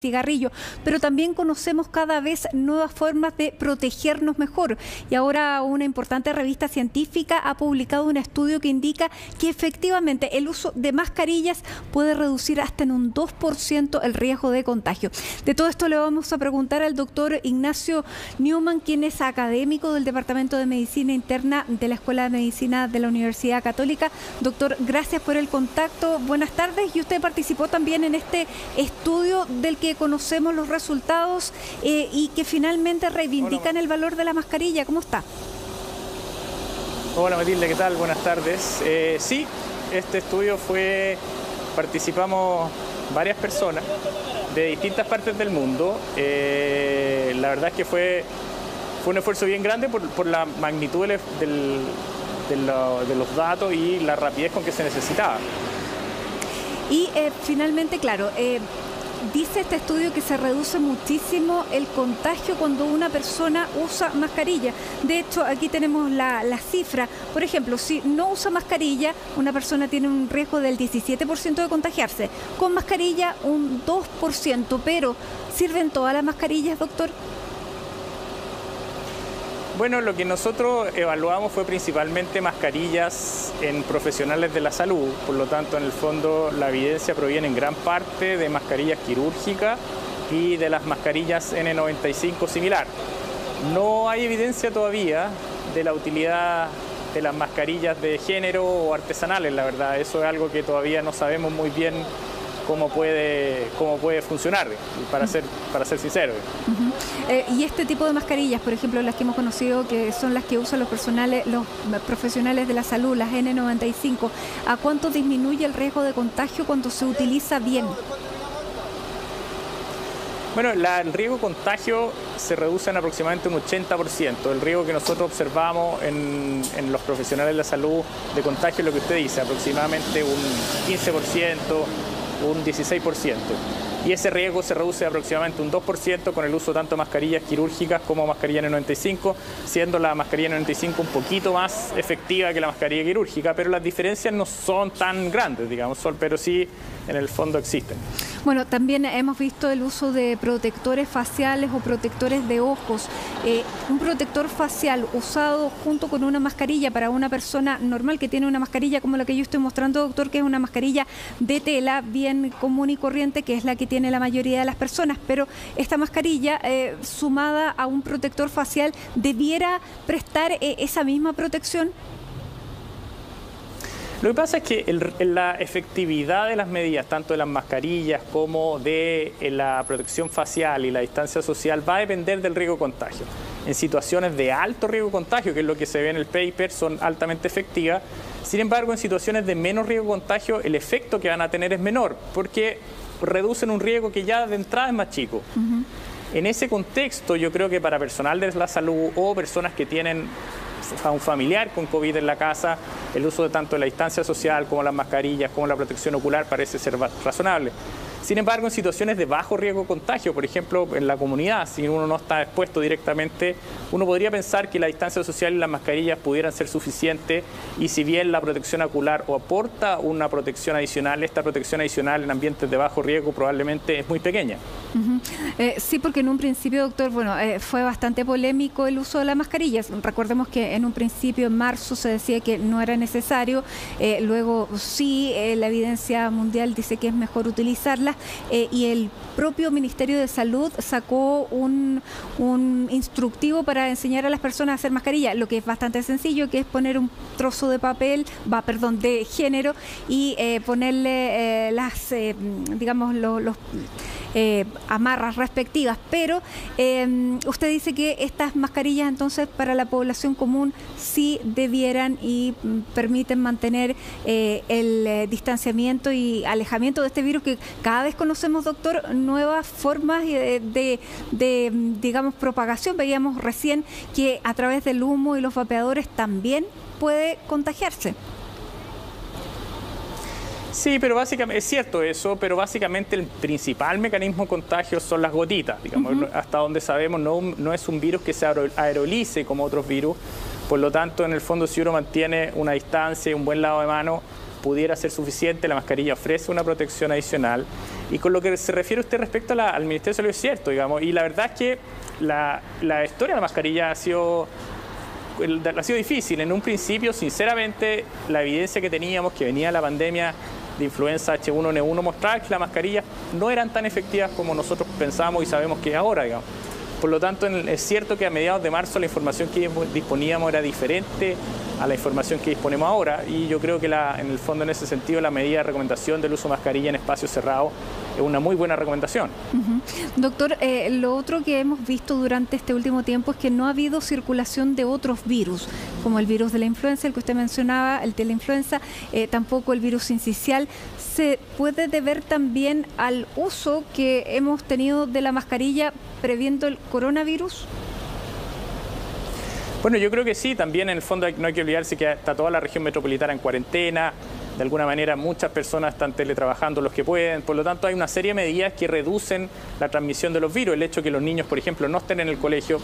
cigarrillo, pero también conocemos cada vez nuevas formas de protegernos mejor. Y ahora una importante revista científica ha publicado un estudio que indica que efectivamente el uso de mascarillas puede reducir hasta en un 2% el riesgo de contagio. De todo esto le vamos a preguntar al doctor Ignacio Newman, quien es académico del Departamento de Medicina Interna de la Escuela de Medicina de la Universidad Católica. Doctor, gracias por el contacto. Buenas tardes. Y usted participó también en este estudio del que conocemos los resultados y que finalmente reivindican el valor de la mascarilla. ¿Cómo está? Hola Matilde, ¿qué tal? Buenas tardes. Sí, este estudio participamos varias personas de distintas partes del mundo. La verdad es que fue un esfuerzo bien grande por la magnitud de los datos y la rapidez con que se necesitaba. Y finalmente, claro, dice este estudio que se reduce muchísimo el contagio cuando una persona usa mascarilla. De hecho, aquí tenemos la cifra. Por ejemplo, si no usa mascarilla, una persona tiene un riesgo del 17% de contagiarse. Con mascarilla, un 2%. Pero, ¿sirven todas las mascarillas, doctor? Bueno, lo que nosotros evaluamos fue principalmente mascarillas en profesionales de la salud. Por lo tanto, en el fondo, la evidencia proviene en gran parte de mascarillas quirúrgicas y de las mascarillas N95 similar. No hay evidencia todavía de la utilidad de las mascarillas de género o artesanales, la verdad. Eso es algo que todavía no sabemos muy bien cómo puede funcionar, para ser sincero. Y este tipo de mascarillas, por ejemplo, las que hemos conocido, que son las que usan los profesionales de la salud, las N95, ¿a cuánto disminuye el riesgo de contagio cuando se utiliza bien? Bueno, el riesgo de contagio se reduce en aproximadamente un 80%. El riesgo que nosotros observamos en los profesionales de la salud de contagio es lo que usted dice, aproximadamente un 15%, un 16%. Y ese riesgo se reduce aproximadamente un 2% con el uso tanto de mascarillas quirúrgicas como mascarilla N95, siendo la mascarilla N95 un poquito más efectiva que la mascarilla quirúrgica, pero las diferencias no son tan grandes, digamos, pero sí en el fondo existen. Bueno, también hemos visto el uso de protectores faciales o protectores de ojos. Un protector facial usado junto con una mascarilla para una persona normal que tiene una mascarilla como la que yo estoy mostrando, doctor, que es una mascarilla de tela bien común y corriente, que es la que tiene la mayoría de las personas, pero esta mascarilla sumada a un protector facial debiera prestar esa misma protección. Lo que pasa es que la efectividad de las medidas, tanto de las mascarillas como de la protección facial y la distancia social, va a depender del riesgo de contagio. En situaciones de alto riesgo de contagio, que es lo que se ve en el paper, son altamente efectivas. Sin embargo, en situaciones de menos riesgo de contagio, el efecto que van a tener es menor, porque reducen un riesgo que ya de entrada es más chico. En ese contexto, yo creo que para personal de la salud o personas que tienen a un familiar con COVID en la casa, el uso de tanto de la distancia social como las mascarillas, como la protección ocular parece ser razonable. Sin embargo, en situaciones de bajo riesgo de contagio, por ejemplo, en la comunidad, si uno no está expuesto directamente, uno podría pensar que la distancia social y las mascarillas pudieran ser suficientes, y si bien la protección ocular aporta una protección adicional, esta protección adicional en ambientes de bajo riesgo probablemente es muy pequeña. Sí, porque en un principio, doctor, bueno, fue bastante polémico el uso de las mascarillas. Recordemos que en un principio, en marzo, se decía que no era necesario, luego sí, la evidencia mundial dice que es mejor utilizarlas, y el propio Ministerio de Salud sacó un instructivo para enseñar a las personas a hacer mascarilla, lo que es bastante sencillo, que es poner un trozo de papel, de género, y ponerle digamos, los amarras respectivas, pero usted dice que estas mascarillas entonces para la población común sí debieran y permiten mantener el distanciamiento y alejamiento de este virus, que cada vez conocemos, doctor, nuevas formas digamos, propagación. Veíamos recién que a través del humo y los vapeadores también puede contagiarse. Sí, pero básicamente es cierto eso, pero básicamente el principal mecanismo de contagio son las gotitas, digamos, hasta donde sabemos no es un virus que se aerolice como otros virus, por lo tanto en el fondo si uno mantiene una distancia y un buen lavado de manos, pudiera ser suficiente. La mascarilla ofrece una protección adicional. Y con lo que se refiere usted respecto al Ministerio de Salud, es cierto, digamos, y la verdad es que la historia de la mascarilla ha sido difícil. En un principio, sinceramente, la evidencia que teníamos, que venía la pandemia de influenza H1N1, mostraba que las mascarillas no eran tan efectivas como nosotros pensábamos y sabemos que ahora, digamos. Por lo tanto, es cierto que a mediados de marzo la información que disponíamos era diferente a la información que disponemos ahora, y yo creo que en el fondo, en ese sentido, la medida de recomendación del uso de mascarilla en espacios cerrados es una muy buena recomendación. Doctor, lo otro que hemos visto durante este último tiempo es que no ha habido circulación de otros virus, como el virus de la influenza, el que usted mencionaba, el de la influenza, tampoco el virus sincicial. ¿Se puede deber también al uso que hemos tenido de la mascarilla previendo el coronavirus? Bueno, yo creo que sí. También, en el fondo, no hay que olvidarse que está toda la región metropolitana en cuarentena. De alguna manera, muchas personas están teletrabajando los que pueden. Por lo tanto, hay una serie de medidas que reducen la transmisión de los virus. El hecho de que los niños, por ejemplo, no estén en el colegio,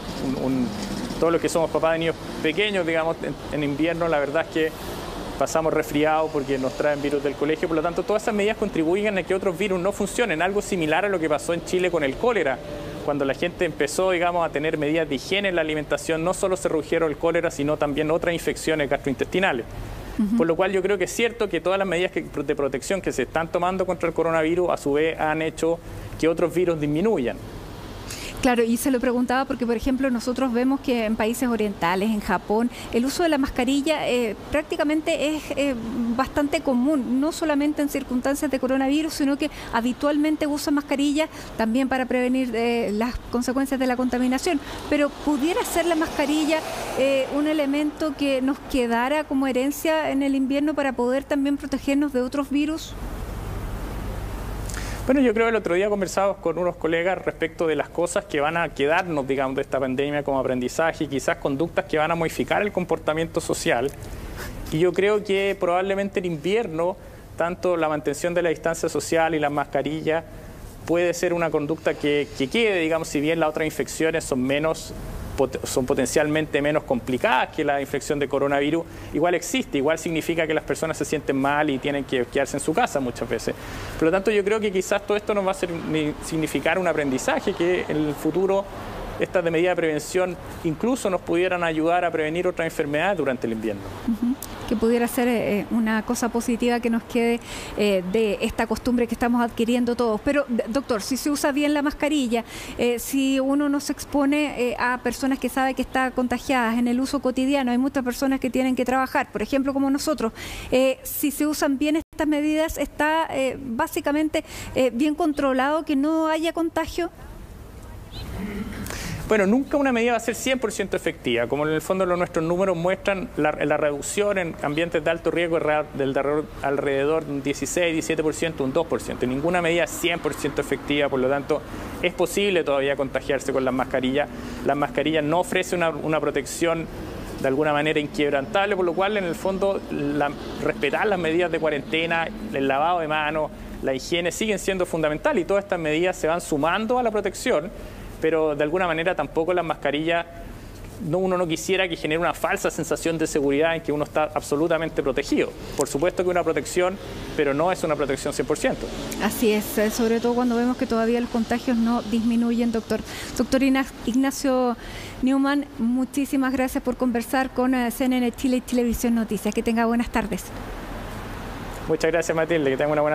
todos los que somos papás de niños pequeños, digamos, en invierno, la verdad es que pasamos resfriados porque nos traen virus del colegio. Por lo tanto, todas esas medidas contribuyen a que otros virus no funcionen. Algo similar a lo que pasó en Chile con el cólera. Cuando la gente empezó, digamos, a tener medidas de higiene en la alimentación, no solo se redujeron el cólera, sino también otras infecciones gastrointestinales. Por lo cual yo creo que es cierto que todas las medidas de protección que se están tomando contra el coronavirus, a su vez, han hecho que otros virus disminuyan. Claro, y se lo preguntaba porque, por ejemplo, nosotros vemos que en países orientales, en Japón, el uso de la mascarilla prácticamente es bastante común, no solamente en circunstancias de coronavirus, sino que habitualmente usan mascarilla también para prevenir las consecuencias de la contaminación. Pero ¿pudiera ser la mascarilla un elemento que nos quedara como herencia en el invierno para poder también protegernos de otros virus? Bueno, yo creo que el otro día conversábamos con unos colegas respecto de las cosas que van a quedarnos, digamos, de esta pandemia como aprendizaje y quizás conductas que van a modificar el comportamiento social. Y yo creo que probablemente en invierno, tanto la mantención de la distancia social y las mascarillas puede ser una conducta que quede, digamos, si bien las otras infecciones son potencialmente menos complicadas que la infección de coronavirus, igual existe, igual significa que las personas se sienten mal y tienen que quedarse en su casa muchas veces. Por lo tanto, yo creo que quizás todo esto nos va a significar un aprendizaje que en el futuro estas de medida de prevención incluso nos pudieran ayudar a prevenir otras enfermedades durante el invierno. Que pudiera ser una cosa positiva que nos quede de esta costumbre que estamos adquiriendo todos. Pero, doctor, si se usa bien la mascarilla, si uno no se expone a personas que sabe que está contagiadas en el uso cotidiano, hay muchas personas que tienen que trabajar, por ejemplo, como nosotros, si se usan bien estas medidas, ¿está básicamente bien controlado que no haya contagio? Bueno, nunca una medida va a ser 100% efectiva. Como en el fondo nuestros números muestran, la reducción en ambientes de alto riesgo es alrededor de un 16-17%, un 2%. Ninguna medida es 100% efectiva, por lo tanto, es posible todavía contagiarse con las mascarillas. Las mascarillas no ofrecen una protección de alguna manera inquebrantable, por lo cual, en el fondo, respetar las medidas de cuarentena, el lavado de manos, la higiene siguen siendo fundamentales, y todas estas medidas se van sumando a la protección. Pero de alguna manera tampoco las mascarillas, uno no quisiera que genere una falsa sensación de seguridad en que uno está absolutamente protegido. Por supuesto que una protección, pero no es una protección 100%. Así es, sobre todo cuando vemos que todavía los contagios no disminuyen, doctor. Doctor Ignacio Neumann, muchísimas gracias por conversar con CNN Chile y Televisión Noticias. Que tenga buenas tardes. Muchas gracias, Matilde, que tenga una buena